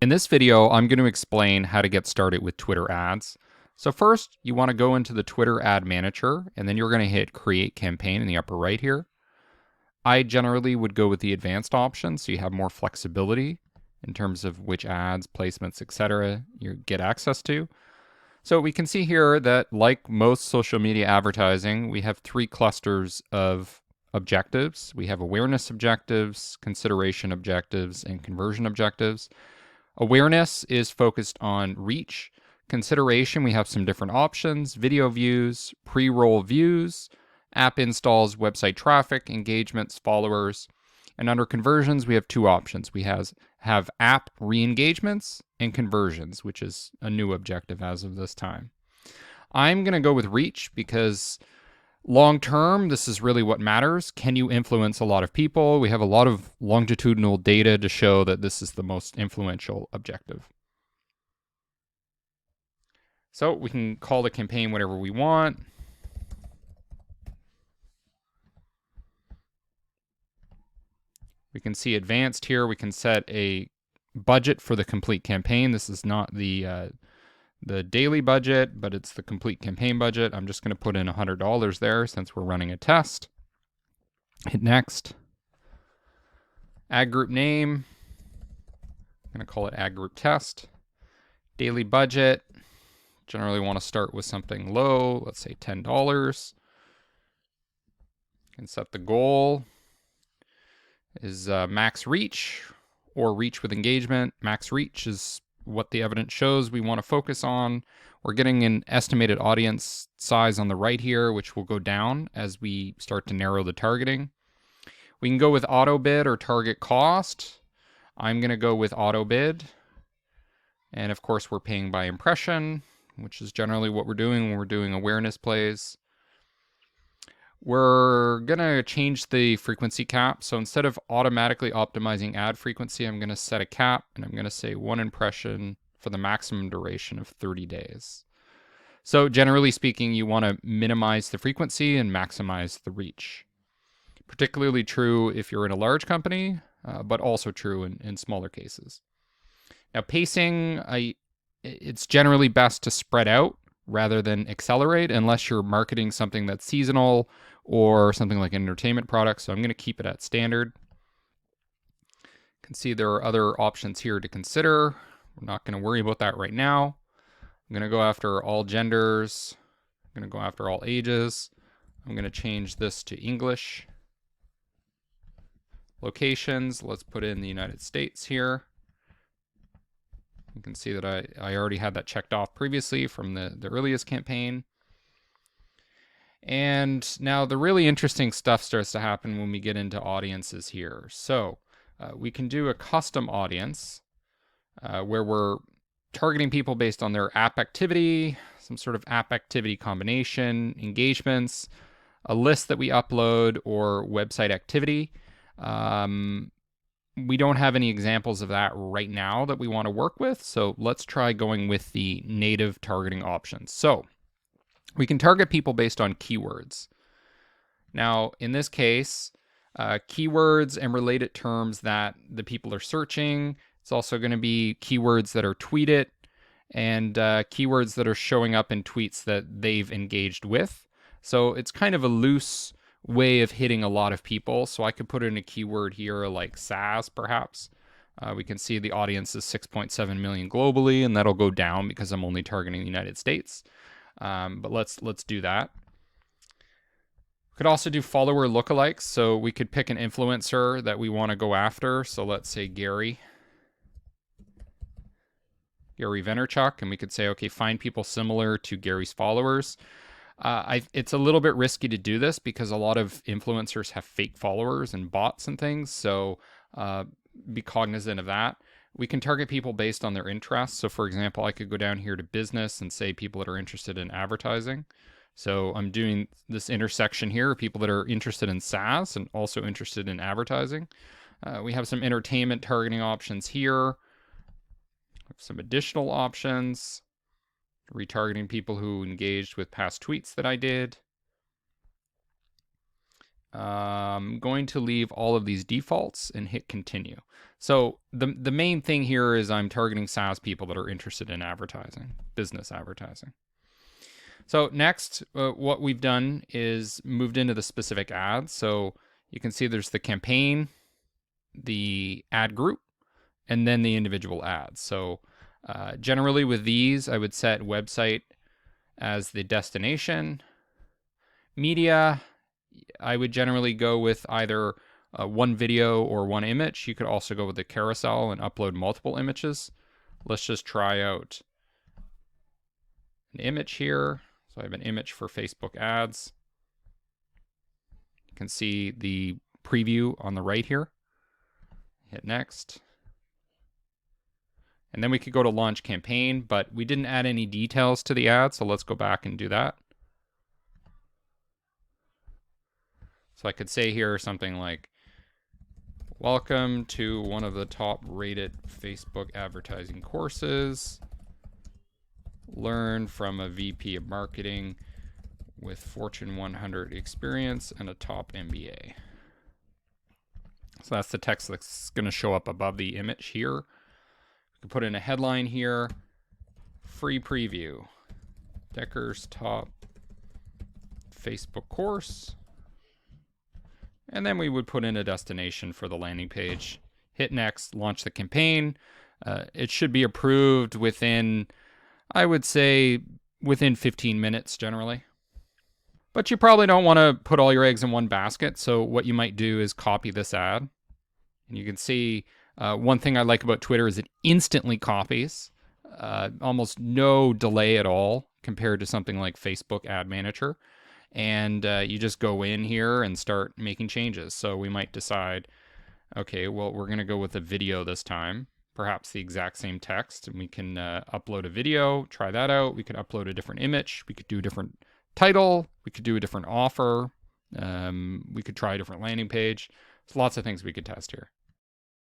In this video, I'm going to explain how to get started with Twitter ads. So first, you want to go into the Twitter ad manager, and then you're going to hit create campaign in the upper right here. I generally would go with the advanced option, so you have more flexibility in terms of which ads, placements, etc. you get access to. So we can see here that, like most social media advertising, we have three clusters of objectives. We have awareness objectives, consideration objectives, and conversion objectives. Awareness is focused on reach. Consideration, we have some different options: video views, pre-roll views, app installs, website traffic, engagements, followers. And under conversions, we have two options. We have app re-engagements and conversions, which is a new objective as of this time. I'm going to go with reach because long term, this is really what matters. Can you influence a lot of people? We have a lot of longitudinal data to show that this is the most influential objective. So we can call the campaign whatever we want. We can see advanced here. We can set a budget for the complete campaign. This is not the daily budget, but it's the complete campaign budget. I'm just going to put in $100 there since we're running a test. Hit next. Ad group name. I'm going to call it ad group test. Daily budget. Generally want to start with something low. Let's say $10. And set the goal is max reach or reach with engagement. Max reach is what the evidence shows we want to focus on. We're getting an estimated audience size on the right here, which will go down as we start to narrow the targeting. We can go with auto bid or target cost. I'm going to go with auto bid. And of course, we're paying by impression, which is generally what we're doing when we're doing awareness plays. We're going to change the frequency cap. So instead of automatically optimizing ad frequency, I'm going to set a cap, and I'm going to say 1 impression for the maximum duration of 30 days. So generally speaking, you want to minimize the frequency and maximize the reach. Particularly true if you're in a large company, but also true in smaller cases. Now pacing, it's generally best to spread out rather than accelerate unless you're marketing something that's seasonal or something like an entertainment product. So I'm going to keep it at standard. You can see there are other options here to consider. We're not going to worry about that right now. I'm going to go after all genders. I'm going to go after all ages. I'm going to change this to English. Locations, let's put in the United States here. You can see that I already had that checked off previously from the earliest campaign. And now the really interesting stuff starts to happen when we get into audiences here. So we can do a custom audience where we're targeting people based on their app activity, some sort of app activity combination, engagements, a list that we upload, or website activity. We don't have any examples of that right now that we want to work with, so let's try going with the native targeting options. So we can target people based on keywords. Now, in this case, keywords and related terms that the people are searching. It's also going to be keywords that are tweeted and keywords that are showing up in tweets that they've engaged with. So it's kind of a loose way of hitting a lot of people. So I could put in a keyword here like SaaS, perhaps. We can see the audience is 6.7 million globally, and that'll go down because I'm only targeting the United States. But let's do that. We could also do follower lookalikes. So we could pick an influencer that we want to go after. So let's say Gary Vaynerchuk, and we could say, okay, find people similar to Gary's followers. It's a little bit risky to do this because a lot of influencers have fake followers and bots and things, so be cognizant of that. We can target people based on their interests. So for example, I could go down here to business and say people that are interested in advertising. So I'm doing this intersection here of people that are interested in SaaS and also interested in advertising. We have some entertainment targeting options here. Some additional options. Retargeting people who engaged with past tweets that I did. I'm going to leave all of these defaults and hit continue. So the main thing here is I'm targeting SaaS people that are interested in advertising, business advertising. So next, what we've done is moved into the specific ads. So you can see there's the campaign, the ad group, and then the individual ads. So generally with these, I would set website as the destination. Media, I would generally go with either one video or one image. You could also go with the carousel and upload multiple images. Let's just try out an image here. So I have an image for Facebook ads. You can see the preview on the right here. Hit next. And then we could go to launch campaign, but we didn't add any details to the ad, so let's go back and do that. So I could say here something like, welcome to one of the top rated Facebook advertising courses. Learn from a VP of marketing with Fortune 100 experience and a top MBA. So that's the text that's going to show up above the image here. We can put in a headline here, free preview, Decker's top Facebook course. And then we would put in a destination for the landing page. Hit next, launch the campaign. It should be approved within, I would say, within 15 minutes generally. But you probably don't want to put all your eggs in one basket. So what you might do is copy this ad. And you can see one thing I like about Twitter is it instantly copies. Almost no delay at all compared to something like Facebook Ad Manager. And you just go in here and start making changes. So we might decide, okay, well, we're going to go with a video this time, perhaps the exact same text, and we can upload a video, try that out. We could upload a different image. We could do a different title. We could do a different offer. We could try a different landing page. There's lots of things we could test here.